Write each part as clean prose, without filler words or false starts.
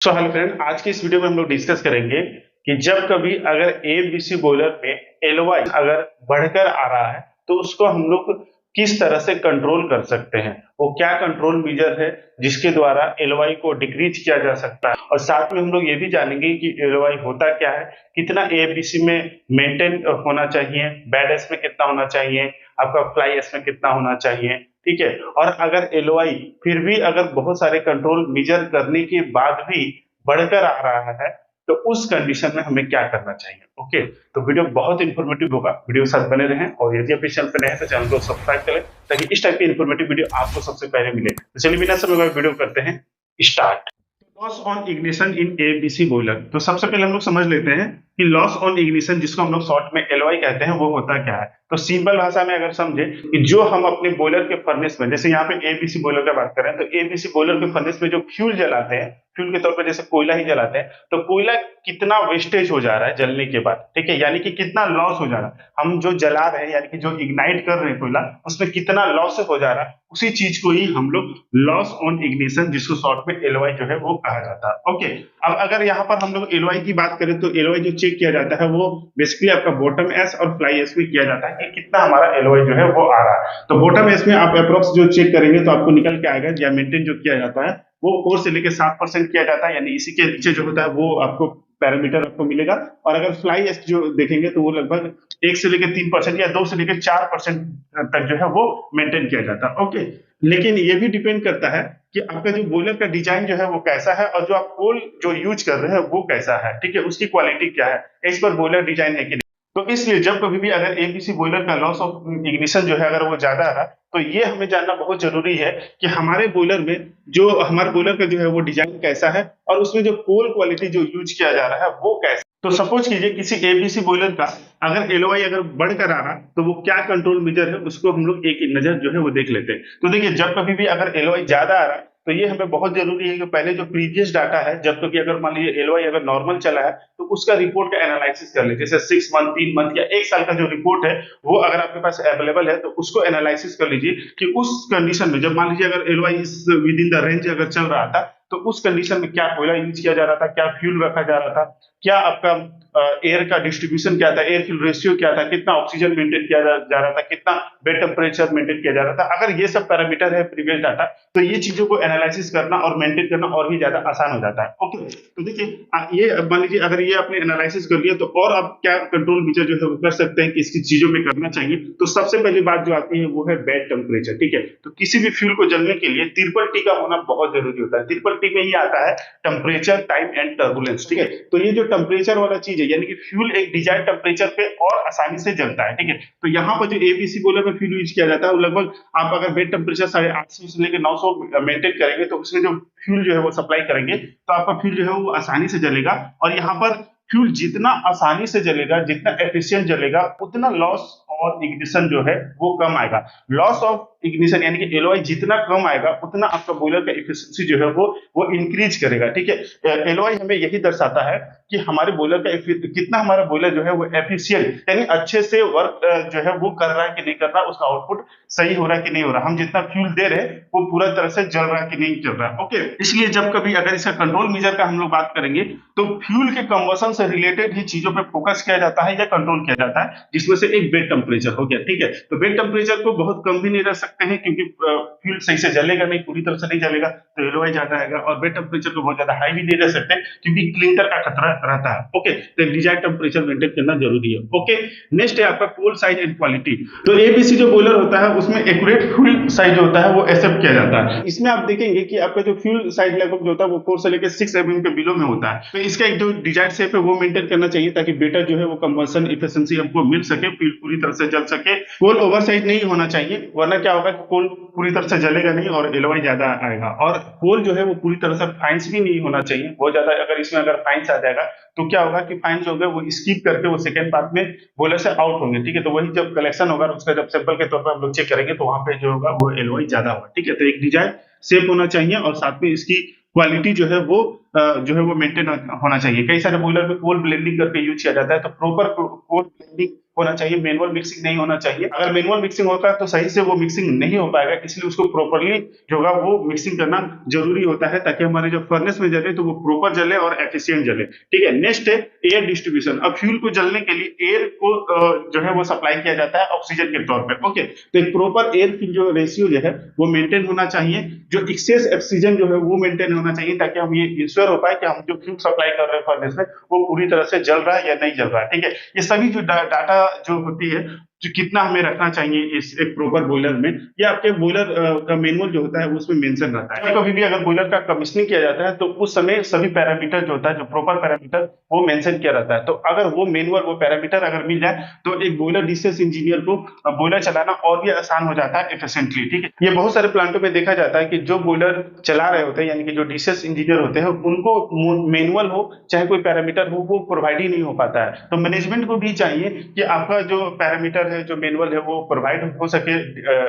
So hello friend, आज की इस वीडियो में हम लोग डिस्कस करेंगे कि जब कभी अगर एबीसी बॉयलर में एलवाई अगर बढ़कर आ रहा है तो उसको हम लोग किस तरह से कंट्रोल कर सकते हैं। वो क्या कंट्रोल मेजर है जिसके द्वारा एलवाई को डिक्रीज किया जा सकता है, और साथ में हम लोग ये भी जानेंगे कि एलवाई होता क्या है, कितना एबीसी में मेंटेन होना चाहिए, बैड एस में कितना होना चाहिए, आपका फ्लाई एस में कितना होना चाहिए। ठीक है। और अगर एलओआई फिर भी अगर बहुत सारे कंट्रोल मेजर करने के बाद भी बढ़कर आ रहा है तो उस कंडीशन में हमें क्या करना चाहिए। ओके, तो वीडियो बहुत इंफॉर्मेटिव होगा, वीडियो के साथ बने रहें। और यदि आप इस चैनल पर नए हैं तो चैनल को सब्सक्राइब करें ताकि इस टाइप की इंफॉर्मेटिव वीडियो आपको सबसे पहले मिले। तो चलिए बिना समय गवाए वीडियो करते हैं start. Loss on ignition in ABC boiler. तो सबसे पहले हम लोग समझ लेते हैं कि लॉस ऑन इग्निशन, जिसको हम लोग शॉर्ट में एलओआई कहते हैं, वो होता क्या है। तो सिंपल भाषा में अगर समझे कि जो हम अपने बॉयलर के फर्नेस में, जैसे यहाँ पे एबीसी बॉयलर की बात करें तो एबीसी बॉयलर के फर्नेस में जो फ्यूल जलाते हैं, फ्यूल के तौर पर जैसे कोयला ही जलाते हैं, तो कोयला कितना वेस्टेज हो जा रहा है जलने के बाद। ठीक है, यानी कि कितना लॉस हो जा रहा है, हम जो जला रहे हैं यानी कि जो इग्नाइट कर रहे हैं कोयला, उसमें कितना लॉस हो जा रहा है, उसी चीज को ही हम लोग लॉस ऑन इग्निशन, जिसको शॉर्ट में एलओआई जो है वो कहा जाता है। ओके, अब अगर यहाँ पर हम लोग एलओआई की बात करें तो एलओआई जो चेक किया जाता है वो बेसिकली आपका बॉटम एस और फ्लाई एस में किया जाता है कि कितना हमारा एलओआई जो है वो आ रहा है। तो बॉटम एस में आप अप्रोक्स जो चेक करेंगे तो आपको निकल के आएगा, या मेंटेन जो किया जाता है वो 4 से लेकर 7% किया जाता है, यानी इसी के नीचे जो होता है वो आपको पैरामीटर आपको मिलेगा। और अगर फ्लाई एस जो देखेंगे तो वो लगभग 1 से लेकर 3% या 2 से लेकर 4% तक जो है वो मेंटेन किया जाता है। ओके, लेकिन ये भी डिपेंड करता है कि आपका जो बॉयलर का डिजाइन जो है वो कैसा है, और जो आप कोल जो यूज कर रहे हैं वो कैसा है। ठीक है, उसकी क्वालिटी क्या है, इस पर बॉयलर डिजाइन है कि नहीं। तो इसलिए जब कभी भी अगर एबीसी बॉयलर का लॉस ऑफ इग्निशन जो है अगर वो ज्यादा आ रहा तो ये हमें जानना बहुत जरूरी है कि हमारे बॉयलर में जो हमारे बॉयलर का जो है वो डिजाइन कैसा है, और उसमें जो कोल क्वालिटी जो यूज किया जा रहा है वो कैसा। तो सपोज कीजिए किसी एबीसी बॉयलर का अगर एलओआई अगर बढ़कर आ रहा तो वो क्या कंट्रोल मेजर है उसको हम लोग एक नजर जो है वो देख लेते हैं। तो देखिए, जब कभी भी अगर एलओआई ज्यादा आ रहा है तो ये हमें बहुत जरूरी है कि पहले जो प्रीवियस डाटा है, जब तक कि अगर मान लीजिए एलओआई अगर नॉर्मल चला है तो उसका रिपोर्ट का एनालिसिस कर ले। जैसे 6 मंथ, 3 मंथ या 1 साल का जो रिपोर्ट है वो अगर आपके पास अवेलेबल है तो उसको एनालिसिस कर लीजिए कि उस कंडीशन में जब मान लीजिए अगर एलओआई इस विद इन द रेंज अगर चल रहा था तो उस कंडीशन में क्या कोयला यूज किया जा रहा था, क्या फ्यूल रखा जा रहा था, क्या आपका एयर का डिस्ट्रीब्यूशन क्या था, एयर फ्यूल रेशियो क्या था, कितना ऑक्सीजन मेंटेन किया जा रहा था, कितना बेड टेम्परेचर मेंटेन किया जा रहा था। अगर ये सब पैरामीटर है प्रीवियस डाटा तो ये चीजों को एनालिसिस करना और मेंटेन करना और भी ज्यादा आसान हो जाता है। ओके, तो देखिए ये मान लीजिए अगर ये आपने एनालिसिस कर लिया तो और आप क्या कंट्रोल फीचर जो है वो कर सकते हैं कि इसकी चीजों में करना चाहिए। तो सबसे पहली बात जो आती है वो है बेड टेम्परेचर। ठीक है, तो किसी भी फ्यूल को जलने के लिए ट्रिपल टी का होना बहुत जरूरी होता है। ट्रिपल टी में ही आता है टेम्परेचर, टाइम एंड टर्बुलेंस। ठीक है, तो ये जो टेम्परेचर वाला चीज है यानी कि फ्यूल एक डिजायर्ड टेम्परेचर पे और आसानी से जलता है। ठीक है, तो यहाँ पर जो एबीसी बॉयलर में फ्यूल यूज किया जाता है वो लगभग आप अगर बेड टेम्परेचर 850 से लेकर 900 मेंटेन करेंगे तो उसमें जो फ्यूल जो है वो सप्लाई करेंगे तो आपका फ्यूल जो है वो आसानी से जलेगा। और यहाँ पर फ्यूल जितना आसानी से जलेगा, जितना एफिशिएंट जलेगा, उतना लॉस और इग्निशन जो है वो कम आएगा। लॉस ऑफ इग्निशन यानी कि एलओआई जितना कम आएगा उतना आपका बॉयलर का एफिशिएंसी जो है वो इंक्रीज करेगा। ठीक है, एलओआई हमें यही दर्शाता है कि हमारे बॉयलर का कितना हमारा बॉयलर जो है वो एफिशिएंट यानी अच्छे से वर्क जो है वो कर रहा है कि नहीं कर रहा, उसका आउटपुट सही हो रहा है कि नहीं हो रहा, हम जितना फ्यूल दे रहे हैं वो पूरा तरह से जल रहा है कि नहीं जल रहा। ओके, इसलिए जब कभी अगर इसका कंट्रोल मेजर का हम लोग बात करेंगे तो फ्यूल के कंबशन से रिलेटेड ही चीजों पे फोकस किया जाता है या कंट्रोल किया जाता है, जिसमें से एक बेड टेम्परेचर हो गया। ठीक है, तो बेड टेम्परेचर को बहुत कम भी नहीं रख सकते हैं क्योंकि फ्यूल सही से जलेगा नहीं, पूरी तरह से नहीं जलेगा तो एलओआई ज्यादा आएगा, और बेड टेम्परेचर को बहुत ज्यादा हाई भी नहीं रख सकते क्योंकि क्लिंकर का खतरा रहता है। ओके, तो डिजायर्ड टेम्परेचर मेंटेन करना जरूरी है। ओके, नेक्स्ट है आपका कोल साइज एंड क्वालिटी। तो एबीसी जो बॉयलर होता है उसमें एक्यूरेट फ्यूल साइज जो होता है वो एक्सेप्ट किया जाता है। इसमें आप देखेंगे कि आपका जो फ्यूल साइज लगभग जो होता है वो 4 से लेकर 6 mm के बिलो में होता है। तो इसका एक जो डिजायर्ड शेप है वो मेंटेन करना चाहिए ताकि बेटर जो है वो कंबशन एफिशिएंसी हमको मिल सके, फ्यूल पूरी तरह से जल सके। कोल ओवर साइज नहीं होना चाहिए वरना क्या होगा कि कोल पूरी तरह से जलेगा नहीं और एलओआई ज्यादा आएगा। और कोल जो है वो पूरी तरह से फाइंस भी नहीं होना चाहिए बहुत ज्यादा। अगर इसमें अगर फाइंस आ जाएगा तो क्या होगा कि फाइंस जो होगा वो स्किप करके वो सेकंड पार्ट में बॉयलर से आउट होंगे। ठीक है, तो वही जब कलेक्शन होगा उसका जब सैंपल के तौर पर हम लोग चेक करेंगे तो वहां पे जो होगा वो एलओआई ज्यादा होगा। ठीक है, तो एक डिजाइन शेप होना चाहिए और साथ में इसकी क्वालिटी जो है वो मेंटेन होना चाहिए। कई सारे बॉयलर में कोल ब्लेंडिंग करके यूज किया जाता है, तो प्रॉपर कोल ब्लेंडिंग होना चाहिए, मैनुअल मिक्सिंग नहीं होना चाहिए। अगर मैनुअल मिक्सिंग होता है तो सही से वो मिक्सिंग नहीं हो पाएगा, इसलिए उसको प्रॉपर्ली जो होगा वो मिक्सिंग करना जरूरी होता है, ताकि हमारे जो फर्नेस में जले तो वो प्रॉपर जले और एफिशिएंट जले। ठीक है, नेक्स्ट है एयर डिस्ट्रीब्यूशन। अब फ्यूल को जलने के लिए एयर को जो है वो सप्लाई किया जाता है ऑक्सीजन के तौर पर। ओके, तो एक प्रॉपर एयर की जो रेशियो जो है वो मेंटेन होना चाहिए, जो एक्सेस ऑक्सीजन जो है वो मेंटेन होना चाहिए, ताकि हम ये इंश्योर हो पाए कि हम जो फ्यूल सप्लाई कर रहे हैं फर्नेस में वो पूरी तरह से जल रहा है या नहीं जल रहा है। ठीक है, ये सभी जो डाटा जो होती है, जो कितना हमें रखना चाहिए इस एक प्रॉपर बॉयलर में, ये आपके बॉयलर का मैनुअल जो होता है उसमें मेंशन रहता है। कभी भी अगर बॉयलर का कमीशनिंग किया जाता है तो उस समय सभी पैरामीटर जो होता है, जो प्रॉपर पैरामीटर वो मेंशन किया रहता है। तो अगर वो मैनुअल वो पैरामीटर अगर मिल जाए तो एक बॉयलर डिस्ट्रेस इंजीनियर को बॉयलर चलाना और भी आसान हो जाता है एफिशिएंटली। ठीक है, ये बहुत सारे प्लांटों में देखा जाता है कि जो बॉयलर चला रहे होते हैं, यानी कि जो डिस्ट्रेस इंजीनियर होते हैं, उनको मैनुअल हो चाहे कोई पैरामीटर हो वो प्रोवाइड ही नहीं हो पाता है। तो मैनेजमेंट को भी चाहिए कि आपका जो पैरामीटर है, जो मैनुअल है, वो प्रोवाइड हो सके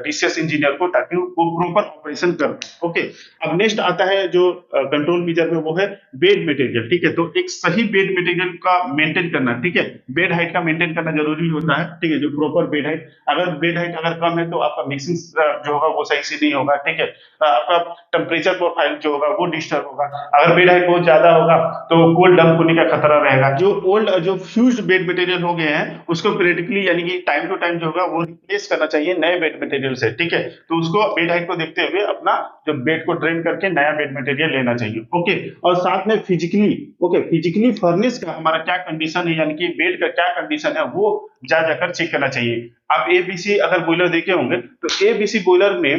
डीसीएस इंजीनियर को, ताकि वो प्रॉपर ऑपरेशन कर। ओके, अब नेक्स्ट आता है जो कंट्रोल मेजर में, वो है बेड मटेरियल। ठीक है, तो एक सही बेड मटेरियल का मेंटेन करना, ठीक है, बेड हाइट का मेंटेन करना जरूरी होता है। ठीक है, जो प्रॉपर बेड हाइट, अगर बेड हाइट अगर कम है तो आपका मिक्सिंग जो होगा वो सही से नहीं होगा। ठीक है, आपका टेम्परेचर प्रोफाइल जो होगा वो डिस्टर्ब होगा। अगर बेड हाइट बहुत ज्यादा होगा तो कोल्ड डंप होने का खतरा रहेगा। जो ओल्ड जो फ्यूज्ड बेड मटेरियल हो गए हैं उसको पीरियडिकली यानी कि टाइम टू टाइम जो होगा वो रिप्लेस करना चाहिए नए बेड मटेरियल से। ठीक है, तो उसको बेड हाइट को देखते हुए अपना जो बेड को ड्रेन करके नया बेड मटेरियल लेना चाहिए। ओके, और साथ में फिजिकली फर्नेस का हमारा क्या कंडीशन है, यानी कि बेड का क्या कंडीशन है, वो जा जाकर चेक करना चाहिए। आप एबीसी अगर बॉयलर देखे होंगे तो एबीसी बॉयलर में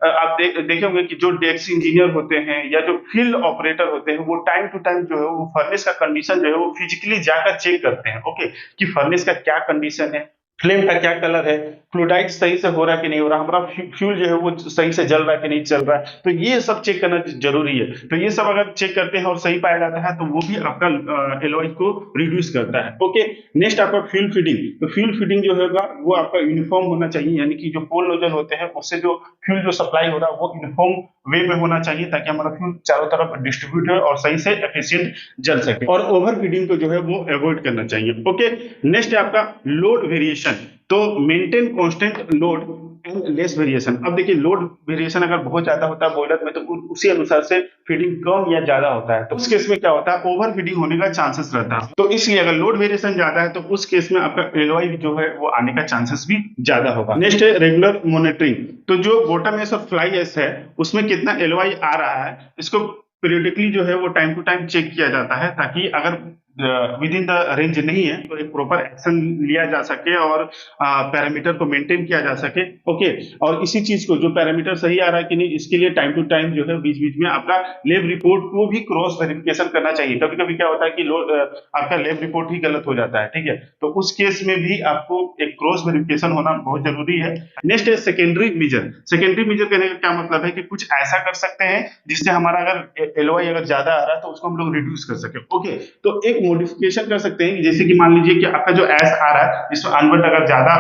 आप देखे होंगे कि जो डेस्क इंजीनियर होते हैं या जो फील्ड ऑपरेटर होते हैं, वो टाइम टू टाइम जो है वो फर्नेस का कंडीशन जो है वो फिजिकली जाकर चेक करते हैं। ओके, कि फर्नेस का क्या कंडीशन है, फ्लेम का क्या कलर है, फ्लूइडाइड सही से हो रहा है कि नहीं हो रहा, हमारा फ्यूल जो है वो सही से जल रहा है कि नहीं चल रहा है, तो ये सब चेक करना जरूरी है। तो ये सब अगर चेक करते हैं और सही पाया जाता है तो वो भी आपका एलओआई को रिड्यूस करता है। ओके, नेक्स्ट आपका फ्यूल फीडिंग। तो फ्यूल फीडिंग जो होगा वो आपका यूनिफॉर्म होना चाहिए, यानी कि जो पोल नोजल होते हैं उससे जो फ्यूल जो सप्लाई हो रहा है वो यूनिफॉर्म वे में होना चाहिए, ताकि हमारा फ्यूल चारों तरफ डिस्ट्रीब्यूट हो और सही से एफिशिएंट जल सके। और ओवर फीडिंग को जो है वो अवॉइड करना चाहिए। ओके, नेक्स्ट है आपका लोड वेरिएशन। तो maintain constant load and less variation. अब देखिए, लोड वेरिएशन अगर बहुत ज्यादा होता है बॉयलर में तो उसी अनुसार से फीडिंग कम या ज्यादा होता है, तो उस केस में क्या होता है, ओवर फीडिंग होने का चांसेस रहता है। तो इसलिए अगर लोड वेरिएशन ज्यादा है तो उस केस में आपका एलओआई जो है वो आने का चांसेस भी ज्यादा होगा। नेक्स्ट है रेगुलर मॉनिटरिंग। तो जो बॉटम एस और फ्लाई एस है उसमें कितना एलओआई आ रहा है, इसको पीरियडिकली जो है वो टाइम टू टाइम चेक किया जाता है, ताकि अगर विद इन द रेंज नहीं है तो एक प्रॉपर एक्शन लिया जा सके और पैरामीटर को मेंटेन किया जा सके। ओके, और इसी चीज को जो पैरामीटर सही आ रहा है कि नहीं, इसके लिए टाइम टू टाइम जो है बीच बीच में आपका लैब रिपोर्ट को भी क्रॉस वेरिफिकेशन करना चाहिए। कभी कभी क्या होता है कि आपका लैब रिपोर्ट ही गलत हो जाता है। ठीक है, तो उस केस में भी आपको एक क्रॉस वेरिफिकेशन होना बहुत जरूरी है। नेक्स्ट है सेकेंडरी मेजर। सेकेंडरी मेजर कहने का क्या मतलब है कि कुछ ऐसा कर सकते हैं जिससे हमारा अगर एलओआई अगर ज्यादा आ रहा है तो उसको हम लोग रिड्यूस कर सके। ओके, तो एक मॉडिफिकेशन कर सकते हैं, जैसे कि मान लीजिए कि आपका जो एस आ रहा है जिसमें अनबर्ट अगर ज्यादा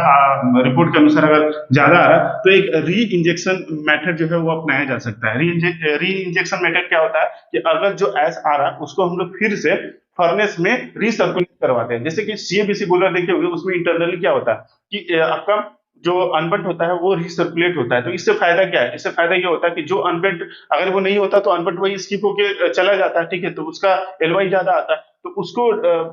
रिपोर्ट के अनुसार अगर ज्यादा आ रहा है तो एक री इंजेक्शन मेथड जो है वो अपनाया जा सकता है। री इंजेक्शन मेथड क्या होता है कि अगर जो एस आ रहा है उसको हम लोग फिर से फर्नेस में रिसर्कुलेट करवाते हैं। जैसे कि सीएबीसी बॉयलर देखे होंगे, उसमें इंटरनली क्या होता है कि आपका जो अनबर्ट होता है वो रिसर्कुलेट होता है। तो इससे फायदा क्या है, इससे फायदा ये होता है कि जो अनबर्ट अगर वो नहीं होता तो अनबर्ट वही स्किप होके चला जाता है। ठीक है, तो उसका एलवाई ज्यादा आता है, तो उसको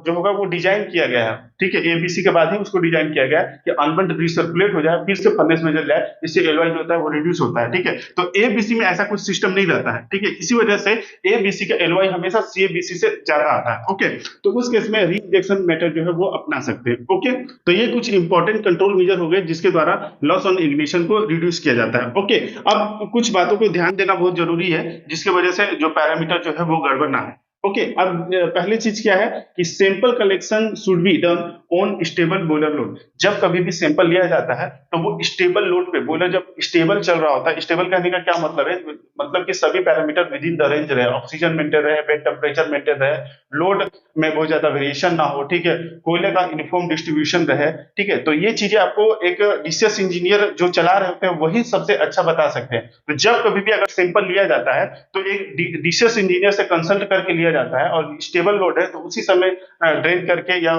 जो होगा वो डिजाइन किया गया है। ठीक है, एबीसी के बाद ही उसको डिजाइन किया गया है कि अनबर्ट रिसर्कुलेट हो जाए फिर से फर्नेस में जल जाए, इससे एलवाई जो होता है वो रिड्यूस होता है। ठीक है, तो एबीसी में ऐसा कुछ सिस्टम नहीं रहता है। ठीक है, इसी वजह से एबीसी का एलवाई हमेशा सीएबीसी से ज्यादा आता है। ओके, तो उस केस में री इंजेक्शन मेथड जो है वो अपना सकते हैं। ओके, तो ये कुछ इंपॉर्टेंट कंट्रोल मेजर हो गए जिसके द्वारा लॉस ऑन इग्निशन को रिड्यूस किया जाता है। ओके, अब कुछ बातों को ध्यान देना बहुत जरूरी है जिसकी वजह से जो पैरामीटर जो है वो गड़बड़ ना है। ओके, अब पहली चीज क्या है कि sample collection should be done on stable boiler load. जब कभी भी सैंपल लिया जाता है तो वो स्टेबल लोड पे, बॉयलर जब स्टेबल चल रहा होता है, स्टेबल कहने का क्या मतलब है, मतलब कि सभी parameter with in the range रहे, ऑक्सीजन मेंटेन रहे, बेड टेम्परेचर मेंटेन रहे, लोड में बहुत ज्यादा वेरिएशन ना हो। ठीक है, कोयले का यूनिफॉर्म डिस्ट्रीब्यूशन रहे। ठीक है, तो ये चीजें आपको एक डीसीएस इंजीनियर जो चला रहे होते हैं वही सबसे अच्छा बता सकते हैं। तो जब कभी भी अगर सैंपल लिया जाता है तो एक डीसीएस इंजीनियर से कंसल्ट करके लिया दिया जाता है और स्टेबल लोड है तो उसी समय ड्रेन करके या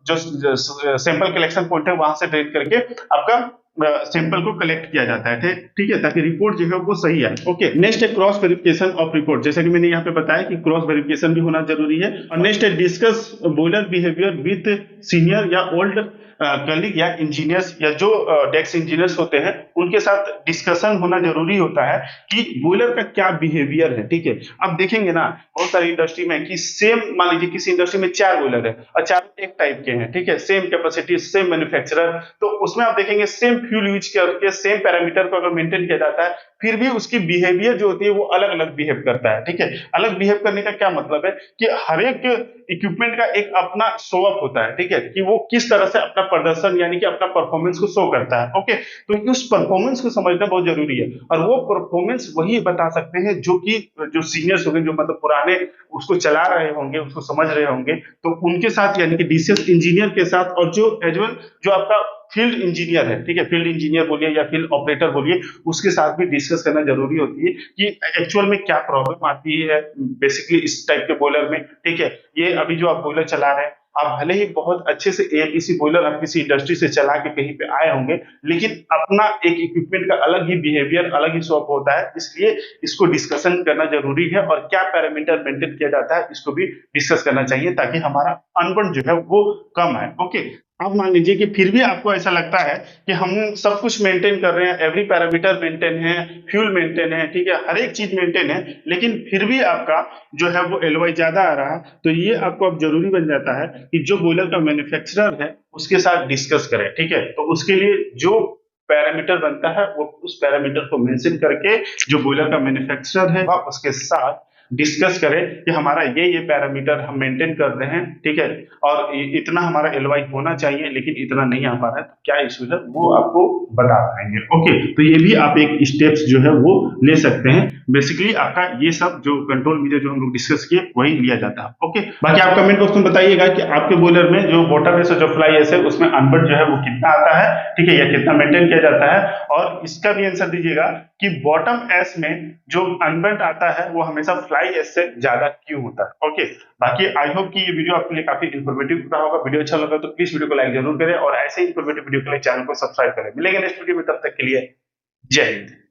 जो सैंपल कलेक्शन पॉइंट है वहां से ड्रेन करके आपका सैंपल को कलेक्ट किया जाता है। ठीक है, ताकि रिपोर्ट जो है वो सही आए। ओके, नेक्स्ट है क्रॉस वेरिफिकेशन ऑफ रिपोर्ट। जैसा कि मैंने यहाँ पे बताया कि क्रॉस वेरिफिकेशन भी होना जरूरी है। और नेक्स्ट है discuss boiler behaviour with senior या ओल्ड कलीग या इंजीनियर्स या जो डेस्क इंजीनियर्स होते हैं उनके साथ डिस्कशन होना जरूरी होता है कि बॉयलर का क्या बिहेवियर है। ठीक है, अब देखेंगे ना बहुत सारी इंडस्ट्री में कि सेम, मान लीजिए किसी इंडस्ट्री में 4 बॉयलर है और 4 एक टाइप के हैं। ठीक है, सेम कैपेसिटी, सेम मैन्युफैक्चरर, तो उसमें आप देखेंगे सेम फ्यूल यूज करके सेम पैरामीटर को अगर मेंटेन किया जाता है फिर भी उसकी बिहेवियर जो होती है वो अलग अलग बिहेव करता है। ठीक है, अलग बिहेव करने का क्या मतलब है कि हर एक इक्विपमेंट का एक अपना शो अप होता है। ठीक है, कि वो किस तरह से अपना प्रदर्शन यानी कि अपना परफॉर्मेंस को शो करता है। ओके, तो उस परफॉर्मेंस को समझना बहुत जरूरी है और वो परफॉर्मेंस वही बता सकते हैं जो कि जो सीनियर्स होंगे, जो मतलब पुराने उसको चला रहे होंगे, उसको समझ रहे होंगे, तो उनके साथ यानी कि डीसीएस इंजीनियर के साथ और जो एज वेल जो आपका फील्ड इंजीनियर है, ठीक है, फील्ड इंजीनियर बोलिए या फील्ड ऑपरेटर बोलिए, उसके साथ भी डिस्कस करना जरूरी होती है कि एक्चुअल में क्या प्रॉब्लम आती है बेसिकली इस टाइप के बॉयलर में। ठीक है, ये अभी जो आप बॉयलर चला रहे हैं, आप भले ही बहुत अच्छे से एएलईसी बॉयलर आप किसी इंडस्ट्री से चला के कहीं पे आए होंगे, लेकिन अपना एक इक्विपमेंट का अलग ही बिहेवियर, अलग ही शॉप होता है, इसलिए इसको डिस्कशन करना जरूरी है और क्या पैरामीटर मेंटेन किया जाता है इसको भी डिस्कस करना चाहिए ताकि हमारा अनबन जो है वो कम आए। ओके, अब मान लीजिए कि फिर भी आपको ऐसा लगता है कि हम सब कुछ मेंटेन कर रहे हैं, एवरी पैरामीटर मेंटेन है, फ्यूल मेंटेन है, ठीक है, हर एक चीज मेंटेन है, लेकिन फिर भी आपका जो है वो एलओआई ज्यादा आ रहा है, तो ये आपको अब जरूरी बन जाता है कि जो बॉयलर का मैन्युफैक्चरर है उसके साथ डिस्कस करें। ठीक है, तो उसके लिए जो पैरामीटर बनता है वो उस पैरामीटर को मेंशन करके जो बॉयलर का मैन्युफैक्चरर है वह उसके साथ डिस्कस करें कि हमारा ये पैरामीटर हम मेंटेन कर रहे हैं। ठीक है, और इतना हमारा एलवाई होना चाहिए लेकिन इतना नहीं आ पा रहा है, तो क्या इशू है वो आपको बता पाएंगे। ओके, तो ये भी आप एक स्टेप्स जो है वो ले सकते हैं। बेसिकली आपका ये सब जो कंट्रोल मीजर जो हम लोग डिस्कस किए वही लिया जाता है। ओके, बाकी आप कमेंट बॉक्स में बताइएगा कि आपके बॉयलर में जो बॉटम एस जो फ्लाई एस है उसमें अनबर्न जो है वो कितना आता है, ठीक है, या कितना मेंटेन किया जाता है, और इसका भी आंसर दीजिएगा कि बॉटम एस में जो अनबर्न आता है वो हमेशा फ्लाई एस से ज्यादा क्यों होता है। ओके, बाकी आई होप कि ये वीडियो आपके लिए काफी इंफॉर्मेटिव रहा होगा। वीडियो अच्छा लगा तो प्लीज वीडियो को लाइक जरूर करें और ऐसे इंफॉर्मेटिव वीडियो के लिए चैनल को सब्सक्राइब करें। मिलेंगे नेक्स्ट वीडियो में, तब तक के लिए जय हिंद।